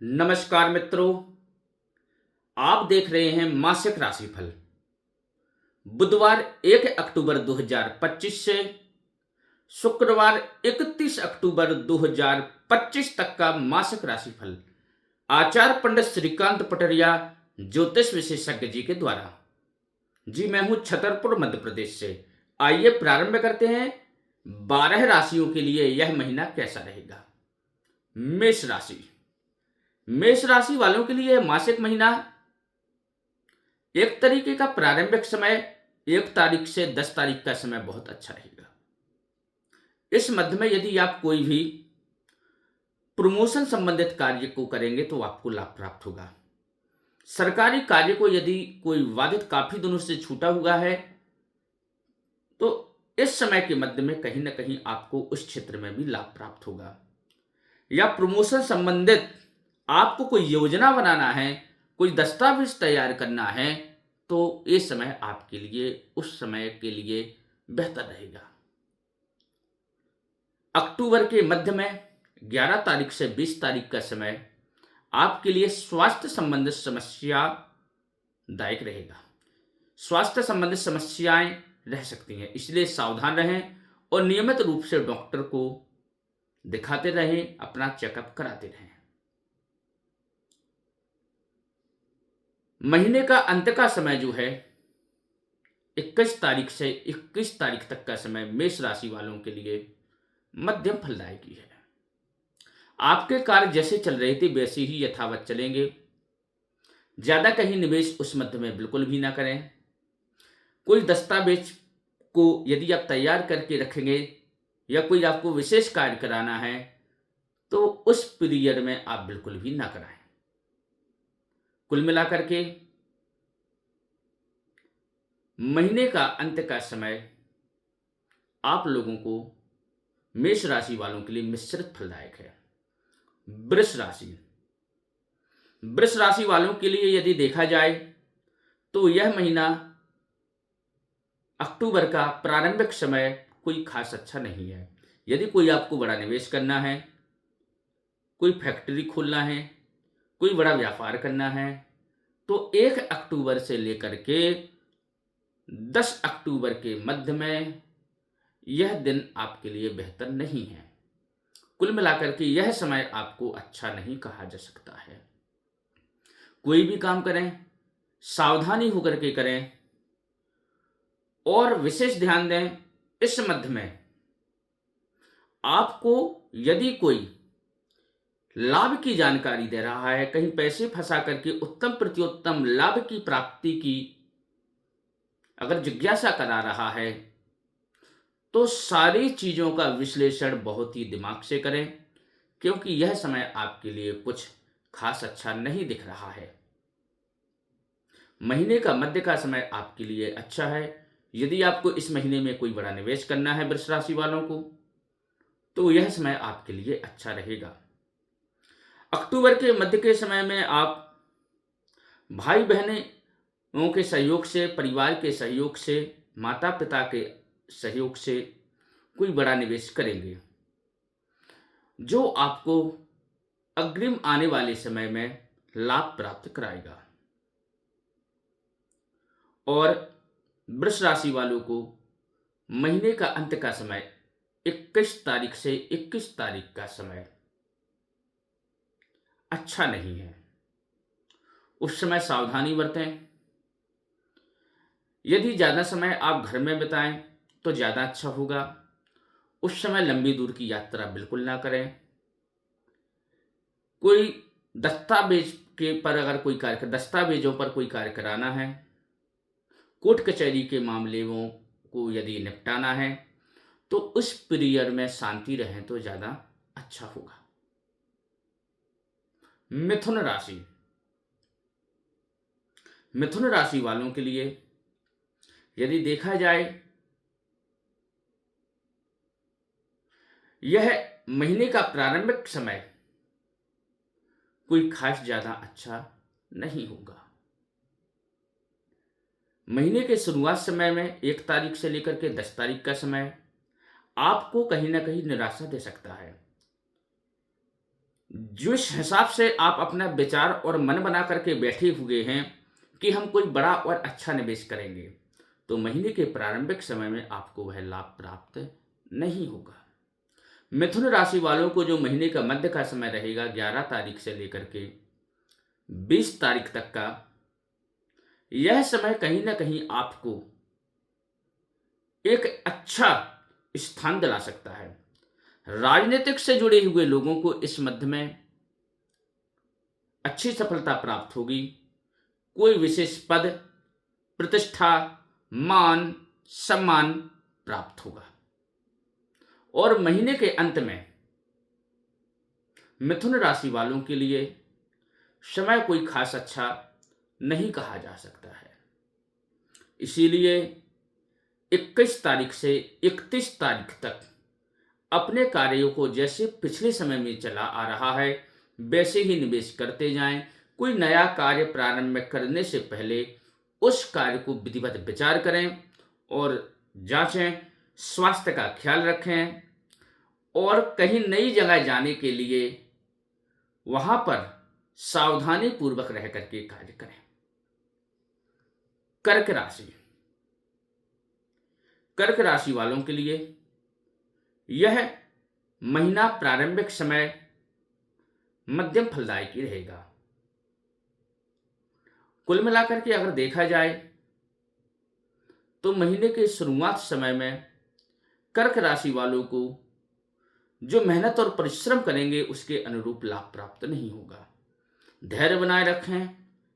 नमस्कार मित्रों, आप देख रहे हैं मासिक राशिफल। बुधवार 1 अक्टूबर 2025 से शुक्रवार 31 अक्टूबर 2025 तक का मासिक राशिफल आचार्य पंडित श्रीकांत पटरिया ज्योतिष विशेषज्ञ जी के द्वारा। जी मैं हूं छतरपुर मध्य प्रदेश से। आइए प्रारंभ करते हैं 12 राशियों के लिए यह महीना कैसा रहेगा। मेष राशि। मेष राशि वालों के लिए मासिक महीना एक तरीके का प्रारंभिक समय 1 तारीख से 10 तारीख का समय बहुत अच्छा रहेगा। इस मध्य में यदि आप कोई भी प्रमोशन संबंधित कार्य को करेंगे तो आपको लाभ प्राप्त होगा। सरकारी कार्य को यदि कोई बाधित काफी दिनों से छूटा हुआ है तो इस समय के मध्य में कहीं ना कहीं आपको उस क्षेत्र में भी लाभ प्राप्त होगा। या प्रमोशन संबंधित आपको कोई योजना बनाना है, कोई दस्तावेज तैयार करना है तो ये समय आपके लिए उस समय के लिए बेहतर रहेगा। अक्टूबर के मध्य में 11 तारीख से 20 तारीख का समय आपके लिए स्वास्थ्य संबंधित समस्या दायक रहेगा। स्वास्थ्य संबंधित समस्याएं रह सकती हैं, इसलिए सावधान रहें और नियमित रूप से डॉक्टर को दिखाते रहें, अपना चेकअप कराते रहें। महीने का अंत का समय जो है 21 तारीख से 21 तारीख तक का समय मेष राशि वालों के लिए मध्यम फलदायकी है। आपके कार्य जैसे चल रहे थे वैसे ही यथावत चलेंगे। ज्यादा कहीं निवेश उस मध्य में बिल्कुल भी ना करें। कोई दस्तावेज को यदि आप तैयार करके रखेंगे या कोई आपको विशेष कार्य कराना है तो उस पीरियड में आप बिल्कुल भी ना कराएं। कुल मिलाकर के महीने का अंत का समय आप लोगों को मेष राशि वालों के लिए मिश्रित फलदायक है। वृष राशि। वृष राशि वालों के लिए यदि देखा जाए तो यह महीना अक्टूबर का प्रारंभिक समय कोई खास अच्छा नहीं है। यदि कोई आपको बड़ा निवेश करना है, कोई फैक्ट्री खोलना है, कोई बड़ा व्यापार करना है तो 1 अक्टूबर से लेकर के 10 अक्टूबर के मध्य में यह दिन आपके लिए बेहतर नहीं है। कुल मिलाकर के यह समय आपको अच्छा नहीं कहा जा सकता है। कोई भी काम करें सावधानी होकर के करें और विशेष ध्यान दें। इस मध्य में आपको यदि कोई लाभ की जानकारी दे रहा है, कहीं पैसे फंसा करके उत्तम प्रत्युत्तम लाभ की प्राप्ति की अगर जिज्ञासा करा रहा है तो सारी चीजों का विश्लेषण बहुत ही दिमाग से करें, क्योंकि यह समय आपके लिए कुछ खास अच्छा नहीं दिख रहा है। महीने का मध्य का समय आपके लिए अच्छा है। यदि आपको इस महीने में कोई बड़ा निवेश करना है वृष राशि वालों को तो यह समय आपके लिए अच्छा रहेगा। अक्टूबर के मध्य के समय में आप भाई बहनों के सहयोग से, परिवार के सहयोग से, माता पिता के सहयोग से कोई बड़ा निवेश करेंगे जो आपको अग्रिम आने वाले समय में लाभ प्राप्त कराएगा। और वृष राशि वालों को महीने का अंत का समय 21 तारीख से 21 तारीख का समय अच्छा नहीं है। उस समय सावधानी बरतें। यदि ज्यादा समय आप घर में बिताएं तो ज्यादा अच्छा होगा। उस समय लंबी दूर की यात्रा बिल्कुल ना करें। कोई दस्तावेज के पर अगर कोई कार्य दस्तावेजों पर कोई कार्य कराना है, कोर्ट कचहरी के मामलों को यदि निपटाना है तो उस पीरियड में शांति रहे तो ज्यादा अच्छा होगा। मिथुन राशि। मिथुन राशि वालों के लिए यदि देखा जाए यह महीने का प्रारंभिक समय कोई खास ज्यादा अच्छा नहीं होगा। महीने के शुरुआत समय में 1 तारीख से लेकर के 10 तारीख का समय आपको कहीं ना कहीं निराशा दे सकता है। जिस हिसाब से आप अपना विचार और मन बना करके बैठे हुए हैं कि हम कोई बड़ा और अच्छा निवेश करेंगे, तो महीने के प्रारंभिक समय में आपको वह लाभ प्राप्त नहीं होगा। मिथुन राशि वालों को जो महीने का मध्य का समय रहेगा 11 तारीख से लेकर के 20 तारीख तक का, यह समय कहीं ना कहीं आपको एक अच्छा स्थान दिला सकता है। राजनीतिक से जुड़े हुए लोगों को इस मध्य में अच्छी सफलता प्राप्त होगी। कोई विशेष पद, प्रतिष्ठा, मान, सम्मान प्राप्त होगा। और महीने के अंत में मिथुन राशि वालों के लिए समय कोई खास अच्छा नहीं कहा जा सकता है। इसीलिए 21 तारीख से 31 तारीख तक अपने कार्यों को जैसे पिछले समय में चला आ रहा है वैसे ही निवेश करते जाएं। कोई नया कार्य प्रारंभ करने से पहले उस कार्य को विधिवत विचार करें और जांचें, स्वास्थ्य का ख्याल रखें और कहीं नई जगह जाने के लिए वहां पर सावधानी पूर्वक रह करके कार्य करें। कर्क राशि, कर्क राशि वालों के लिए यह महीना प्रारंभिक समय मध्यम फलदायी रहेगा। कुल मिलाकर के अगर देखा जाए तो महीने के शुरुआत समय में कर्क राशि वालों को जो मेहनत और परिश्रम करेंगे उसके अनुरूप लाभ प्राप्त नहीं होगा। धैर्य बनाए रखें,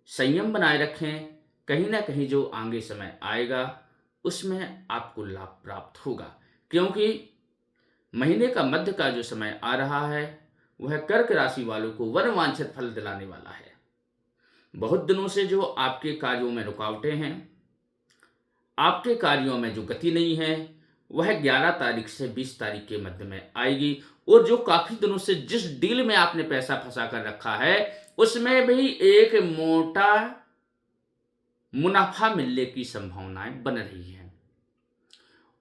संयम बनाए रखें, कहीं ना कहीं जो आगे समय आएगा उसमें आपको लाभ प्राप्त होगा। क्योंकि महीने का मध्य का जो समय आ रहा है वह कर्क राशि वालों को वरवांछित फल दिलाने वाला है। बहुत दिनों से जो आपके कार्यों में रुकावटें हैं, आपके कार्यों में जो गति नहीं है, वह 11 तारीख से 20 तारीख के मध्य में आएगी। और जो काफी दिनों से जिस डील में आपने पैसा फंसा कर रखा है उसमें भी एक मोटा मुनाफा मिलने की संभावनाएं बन रही हैं।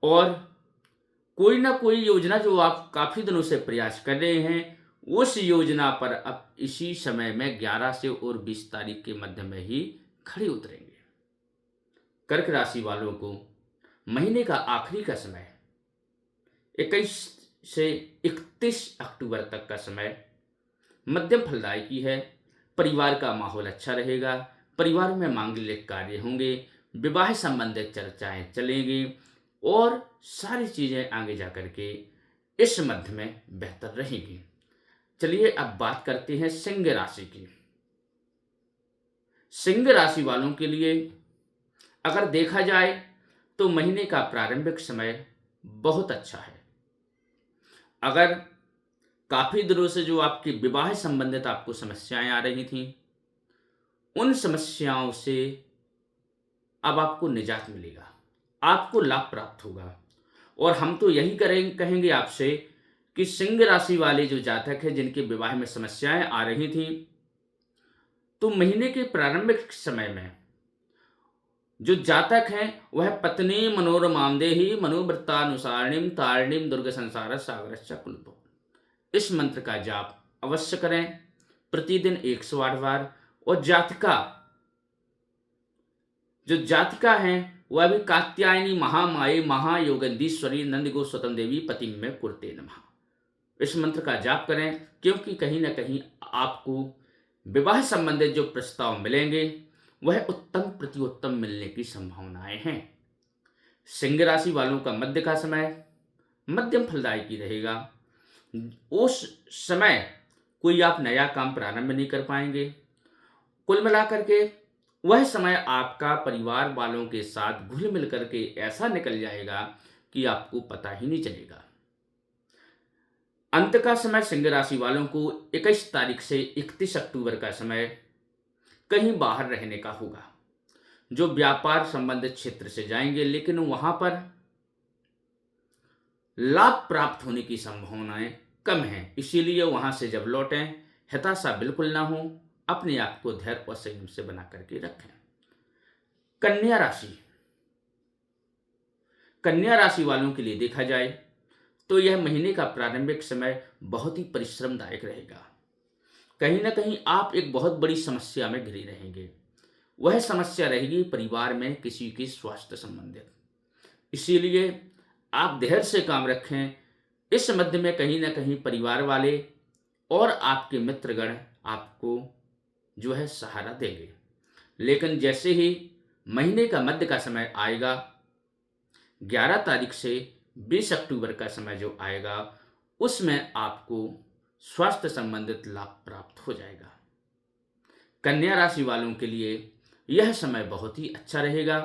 और कोई ना कोई योजना जो आप काफी दिनों से प्रयास कर रहे हैं उस योजना पर अब इसी समय में 11 से और 20 तारीख के मध्य में ही खड़े उतरेंगे। कर्क राशि वालों को महीने का आखिरी का समय 21 से 31 अक्टूबर तक का समय मध्यम फलदायी है। परिवार का माहौल अच्छा रहेगा, परिवार में मांगलिक कार्य होंगे, विवाह संबंधित चर्चाएं चलेंगी और सारी चीजें आगे जाकर के इस मध्य में बेहतर रहेगी। चलिए अब बात करते हैं सिंह राशि की। सिंह राशि वालों के लिए अगर देखा जाए तो महीने का प्रारंभिक समय बहुत अच्छा है। अगर काफी दिनों से जो आपकी विवाह संबंधित आपको समस्याएं आ रही थी उन समस्याओं से अब आपको निजात मिलेगा, आपको लाभ प्राप्त होगा। और हम तो यही कहेंगे आपसे कि सिंह राशि वाले जो जातक हैं जिनके विवाह में समस्याएं आ रही थी, तो महीने के प्रारंभिक समय में जो जातक हैं वह पत्नी मनोरमाम देहि मनोवृत्तानुसारिणीम तारिणीम दुर्ग संसार सागरश्च कुलपो, इस मंत्र का जाप अवश्य करें प्रतिदिन 108 बार। और जातिका हैं वह भी कात्यायनी महामाये महायोगंधीश्वरी नंदगो स्वतंत्र देवी पति में कुरते नमः, इस मंत्र का जाप करें। क्योंकि कहीं ना कहीं आपको विवाह संबंधित जो प्रस्ताव मिलेंगे वह उत्तम प्रति उत्तम मिलने की संभावनाएं हैं। सिंह राशि वालों का मध्य का समय मध्यम फलदायी रहेगा। उस समय कोई आप नया काम प्रारंभ नहीं कर पाएंगे। कुल मिलाकर के वह समय आपका परिवार वालों के साथ घुल मिल करके ऐसा निकल जाएगा कि आपको पता ही नहीं चलेगा। अंत का समय सिंह राशि वालों को 21 तारीख से 31 अक्टूबर का समय कहीं बाहर रहने का होगा। जो व्यापार संबंधित क्षेत्र से जाएंगे लेकिन वहां पर लाभ प्राप्त होने की संभावनाएं कम हैं, इसीलिए वहां से जब लौटें हताशा बिल्कुल ना हो, अपने आप को धैर्य और संयम से बना करके रखें। कन्या राशि, कन्या राशि वालों के लिए देखा जाए तो यह महीने का प्रारंभिक समय बहुत ही परिश्रमदायक रहेगा। कहीं ना कहीं आप एक बहुत बड़ी समस्या में घिरे रहेंगे। वह समस्या रहेगी परिवार में किसी की स्वास्थ्य संबंधित। इसीलिए आप धैर्य से काम रखें। इस मध्य में कहीं ना कहीं परिवार वाले और आपके मित्रगण आपको जो है सहारा देंगे। लेकिन जैसे ही महीने का मध्य का समय आएगा, 11 तारीख से 20 अक्टूबर का समय जो आएगा, उसमें आपको स्वास्थ्य संबंधित लाभ प्राप्त हो जाएगा। कन्या राशि वालों के लिए यह समय बहुत ही अच्छा रहेगा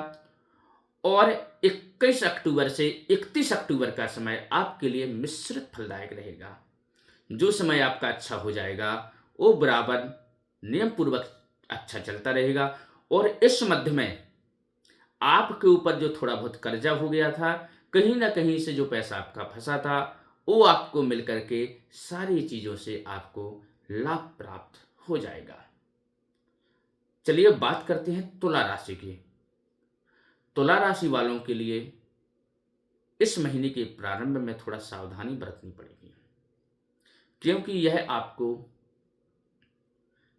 और 21 अक्टूबर से 31 अक्टूबर का समय आपके लिए मिश्रित फलदायक रहेगा। जो समय आपका अच्छा हो जाएगा वो बराबर नियम पूर्वक अच्छा चलता रहेगा और इस मध्य में आपके ऊपर जो थोड़ा बहुत कर्जा हो गया था, कहीं ना कहीं से जो पैसा आपका फंसा था, वो आपको मिल करके सारी चीजों से आपको लाभ प्राप्त हो जाएगा। चलिए बात करते हैं तुला राशि की। तुला राशि वालों के लिए इस महीने के प्रारंभ में थोड़ा सावधानी बरतनी पड़ेगी, क्योंकि यह आपको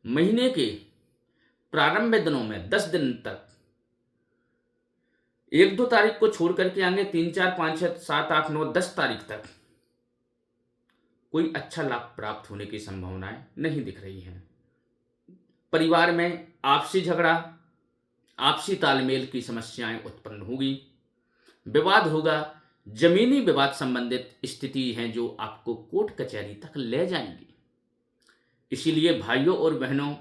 महीने के प्रारंभ दिनों में 10 दिन तक, 1-2 तारीख को छोड़ करके आगे 3, 4, 5, 6, 7, 8, 9, 10 तारीख तक कोई अच्छा लाभ प्राप्त होने की संभावनाएं नहीं दिख रही हैं। परिवार में आपसी झगड़ा, आपसी तालमेल की समस्याएं उत्पन्न होगी, विवाद होगा, जमीनी विवाद संबंधित स्थिति हैं जो आपको कोर्ट कचहरी तक ले जाएंगी। इसीलिए भाइयों और बहनों,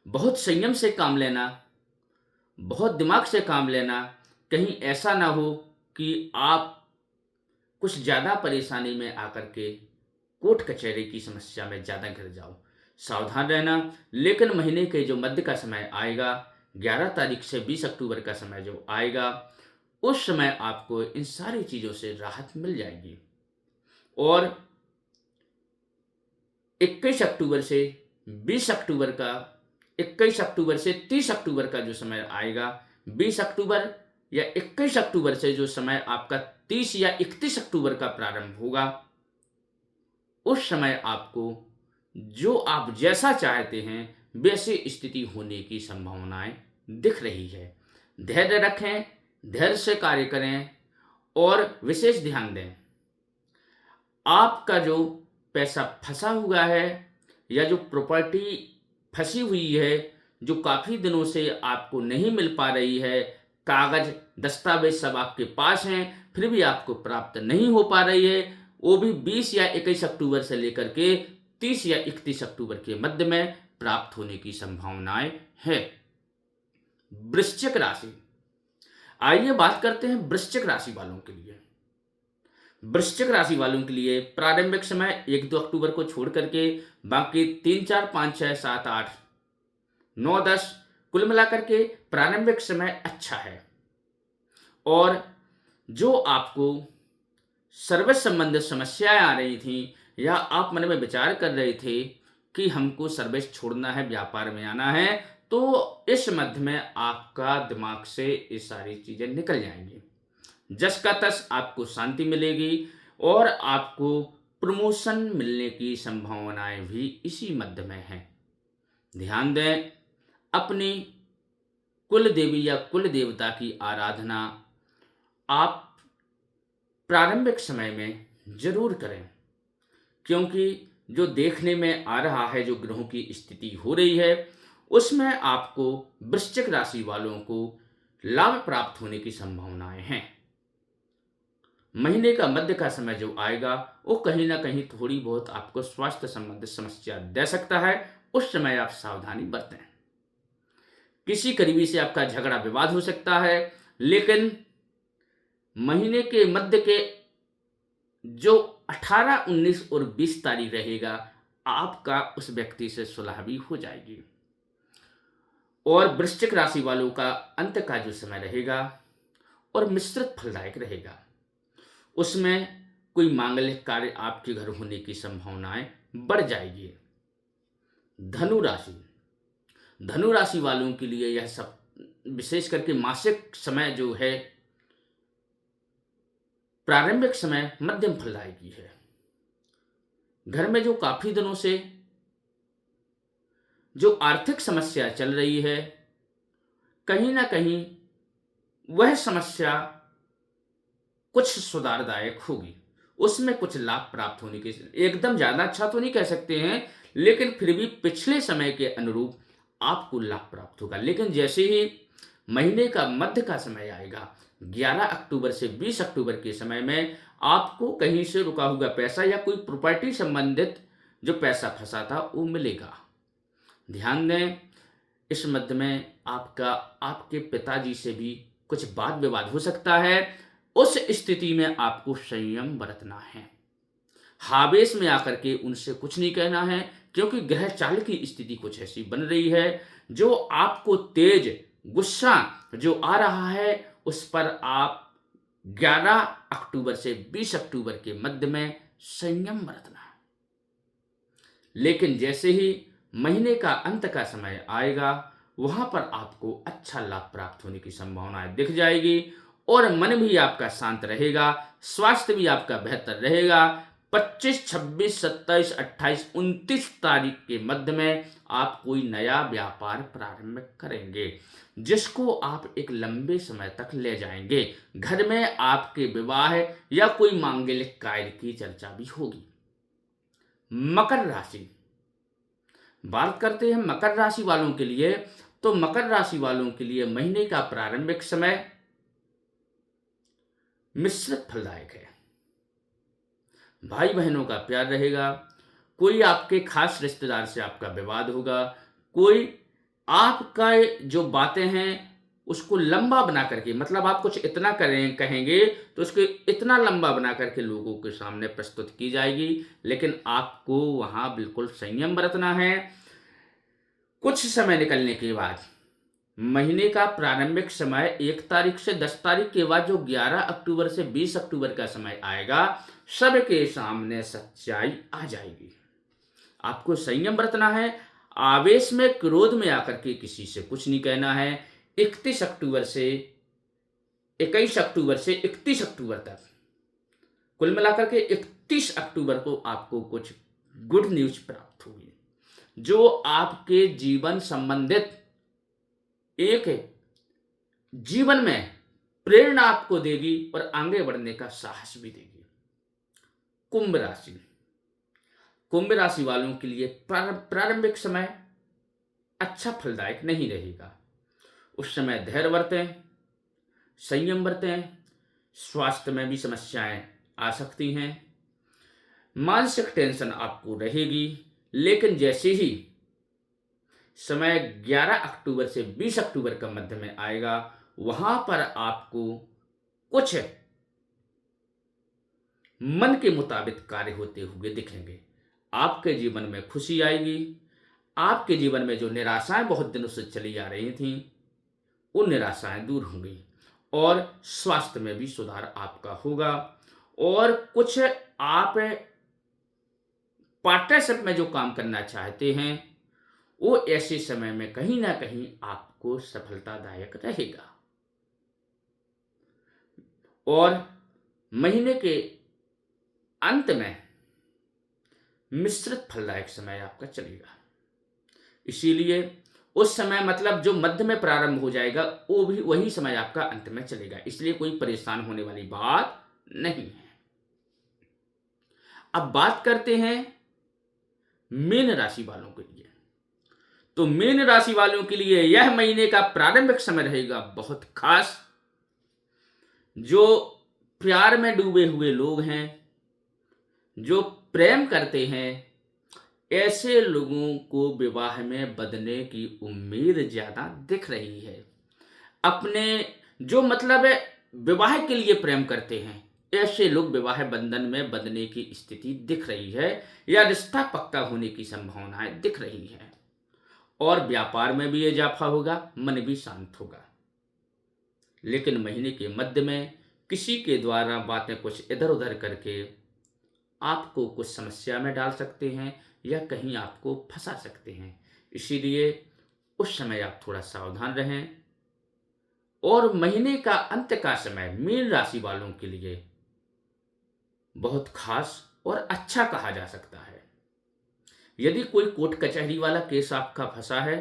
बहुत संयम से काम लेना, बहुत दिमाग से काम लेना। कहीं ऐसा ना हो कि आप कुछ ज़्यादा परेशानी में आकर के कोर्ट कचहरी की समस्या में ज़्यादा घिर जाओ। सावधान रहना। लेकिन महीने के जो मध्य का समय आएगा, 11 तारीख से 20 अक्टूबर का समय जो आएगा, उस समय आपको इन सारी चीज़ों से राहत मिल जाएगी। और 21 अक्टूबर से 20 अक्टूबर का 21 अक्टूबर से 30 अक्टूबर का जो समय आएगा, 20 अक्टूबर या 21 अक्टूबर से जो समय आपका 30 या 31 अक्टूबर का प्रारंभ होगा, उस समय आपको जो आप जैसा चाहते हैं वैसी स्थिति होने की संभावनाएं दिख रही है। धैर्य रखें, धैर्य से कार्य करें और विशेष ध्यान दें। आपका जो पैसा फंसा हुआ है या जो प्रॉपर्टी फंसी हुई है, जो काफ़ी दिनों से आपको नहीं मिल पा रही है, कागज दस्तावेज सब आपके पास हैं, फिर भी आपको प्राप्त नहीं हो पा रही है, वो भी 20 या 21 अक्टूबर से लेकर के 30 या 31 अक्टूबर के मध्य में प्राप्त होने की संभावनाएं है। वृश्चिक राशि, आइए बात करते हैं वृश्चिक राशि वालों के लिए। वृश्चिक राशि वालों के लिए प्रारंभिक समय 1-2 अक्टूबर को छोड़ करके बाकी 3, 4, 5, 6, 7, 8, 9, 10 कुल मिलाकर के प्रारंभिक समय अच्छा है। और जो आपको सर्विस संबंधित समस्याएं आ रही थी या आप मन में विचार कर रहे थे कि हमको सर्विस छोड़ना है, व्यापार में आना है, तो इस मध्य में आपका दिमाग से ये सारी चीजें निकल जाएंगी। जस का तस आपको शांति मिलेगी और आपको प्रमोशन मिलने की संभावनाएं भी इसी मध्य में है। ध्यान दें, अपनी कुल देवी या कुल देवता की आराधना आप प्रारंभिक समय में जरूर करें, क्योंकि जो देखने में आ रहा है, जो ग्रहों की स्थिति हो रही है, उसमें आपको वृश्चिक राशि वालों को लाभ प्राप्त होने की संभावनाएं हैं। महीने का मध्य का समय जो आएगा, वो कहीं ना कहीं थोड़ी बहुत आपको स्वास्थ्य संबंधित समस्या दे सकता है। उस समय आप सावधानी बरतें। किसी करीबी से आपका झगड़ा विवाद हो सकता है, लेकिन महीने के मध्य के जो 18, 19 और 20 तारीख रहेगा, आपका उस व्यक्ति से सुलह भी हो जाएगी। और वृश्चिक राशि वालों का अंत का जो समय रहेगा और मिश्रित फलदायक रहेगा। उसमें कोई मांगलिक कार्य आपके घर होने की संभावनाएं बढ़ जाएगी। धनु राशि, धनु राशि वालों के लिए यह सब विशेष करके मासिक समय जो है, प्रारंभिक समय मध्यम फलदायकी है। घर में जो काफी दिनों से जो आर्थिक समस्या चल रही है, कहीं ना कहीं वह समस्या कुछ सुधारदायक होगी। उसमें कुछ लाभ प्राप्त होने के, एकदम ज़्यादा अच्छा तो नहीं कह सकते हैं, लेकिन फिर भी पिछले समय के अनुरूप आपको लाभ प्राप्त होगा। लेकिन जैसे ही महीने का मध्य का समय आएगा, 11 अक्टूबर से 20 अक्टूबर के समय में, आपको कहीं से रुका हुआ पैसा या कोई प्रॉपर्टी संबंधित जो पैसा फंसा था वो मिलेगा। ध्यान दें, इस मध्य में आपके पिताजी से भी कुछ वाद विवाद हो सकता है। उस स्थिति में आपको संयम बरतना है। आवेश में आकर के उनसे कुछ नहीं कहना है, क्योंकि ग्रह चाल की स्थिति कुछ ऐसी बन रही है जो आपको तेज गुस्सा जो आ रहा है उस पर आप 11 अक्टूबर से 20 अक्टूबर के मध्य में संयम बरतना है। लेकिन जैसे ही महीने का अंत का समय आएगा, वहां पर आपको अच्छा लाभ प्राप्त होने की संभावनाएं दिख जाएगी और मन भी आपका शांत रहेगा, स्वास्थ्य भी आपका बेहतर रहेगा। 25, 26, 27, 28, 29 तारीख के मध्य में आप कोई नया व्यापार प्रारंभ करेंगे, जिसको आप एक लंबे समय तक ले जाएंगे। घर में आपके विवाह या कोई मांगलिक कार्य की चर्चा भी होगी। मकर राशि, बात करते हैं मकर राशि वालों के लिए। तो मकर राशि वालों के लिए महीने का प्रारंभिक समय मिश्रित फलदायक है। भाई बहनों का प्यार रहेगा, कोई आपके खास रिश्तेदार से आपका विवाद होगा, कोई आपका जो बातें हैं उसको लंबा बना करके, मतलब आप कुछ इतना कहेंगे तो उसको इतना लंबा बना करके लोगों के सामने प्रस्तुत की जाएगी। लेकिन आपको वहां बिल्कुल संयम बरतना है। कुछ समय निकलने के बाद महीने का प्रारंभिक समय 1 तारीख से 10 तारीख के बाद जो 11 अक्टूबर से 20 अक्टूबर का समय आएगा, सबके सामने सच्चाई आ जाएगी। आपको संयम बरतना है, आवेश में क्रोध में आकर के किसी से कुछ नहीं कहना है। 21 अक्टूबर से 31 अक्टूबर तक, कुल मिलाकर के 31 अक्टूबर को आपको कुछ गुड न्यूज प्राप्त होगी, जो आपके जीवन संबंधित एक जीवन में प्रेरणा आपको देगी और आगे बढ़ने का साहस भी देगी। कुंभ राशि, कुंभ राशि वालों के लिए प्रारंभिक समय अच्छा फलदायक नहीं रहेगा। उस समय धैर्य बरतें, संयम बरतें, स्वास्थ्य में भी समस्याएं आ सकती हैं, मानसिक टेंशन आपको रहेगी। लेकिन जैसे ही समय 11 अक्टूबर से 20 अक्टूबर का मध्य में आएगा, वहां पर आपको कुछ मन के मुताबिक कार्य होते हुए दिखेंगे। आपके जीवन में खुशी आएगी। आपके जीवन में जो निराशाएं बहुत दिनों से चली आ रही थीं, वो निराशाएं दूर होंगी और स्वास्थ्य में भी सुधार आपका होगा। और कुछ आप पार्टनरशिप में जो काम करना चाहते हैं, वो ऐसे समय में कहीं ना कहीं आपको सफलतादायक रहेगा। और महीने के अंत में मिश्रित फलदायक समय आपका चलेगा। इसीलिए उस समय, मतलब जो मध्य में प्रारंभ हो जाएगा, वो भी वही समय आपका अंत में चलेगा। इसलिए कोई परेशान होने वाली बात नहीं है। अब बात करते हैं मीन राशि वालों के लिए। तो मीन राशि वालों के लिए यह महीने का प्रारंभिक समय रहेगा बहुत खास। जो प्यार में डूबे हुए लोग हैं, जो प्रेम करते हैं, ऐसे लोगों को विवाह में बंधने की उम्मीद ज्यादा दिख रही है। अपने जो मतलब विवाह के लिए प्रेम करते हैं, ऐसे लोग विवाह बंधन में बंधने की स्थिति दिख रही है या रिश्ता पक्का होने की संभावनाएं दिख रही है। और व्यापार में भी इजाफा होगा, मन भी शांत होगा। लेकिन महीने के मध्य में किसी के द्वारा बातें कुछ इधर उधर करके आपको कुछ समस्या में डाल सकते हैं या कहीं आपको फंसा सकते हैं। इसीलिए उस समय आप थोड़ा सावधान रहें। और महीने का अंत का समय मीन राशि वालों के लिए बहुत खास और अच्छा कहा जा सकता है। यदि कोई कोर्ट कचहरी वाला केस आपका फंसा है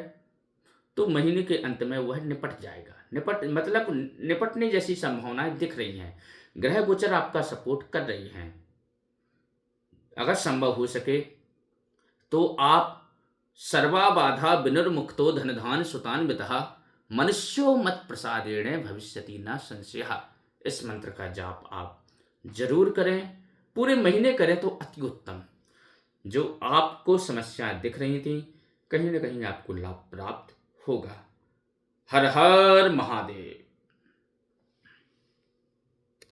तो महीने के अंत में वह निपट जाएगा। निपटने जैसी संभावनाएं दिख रही हैं। ग्रह गोचर आपका सपोर्ट कर रही हैं। अगर संभव हो सके तो आप सर्वा बाधा विनिर्मुक्तो धनधान सुतान्वितः मनुष्यो मत प्रसादेण भविष्यति न संशयः, इस मंत्र का जाप आप जरूर करें। पूरे महीने करें तो अति उत्तम। जो आपको समस्याएं दिख रही थी, कहीं ना कहीं आपको लाभ प्राप्त होगा। हर हर महादेव।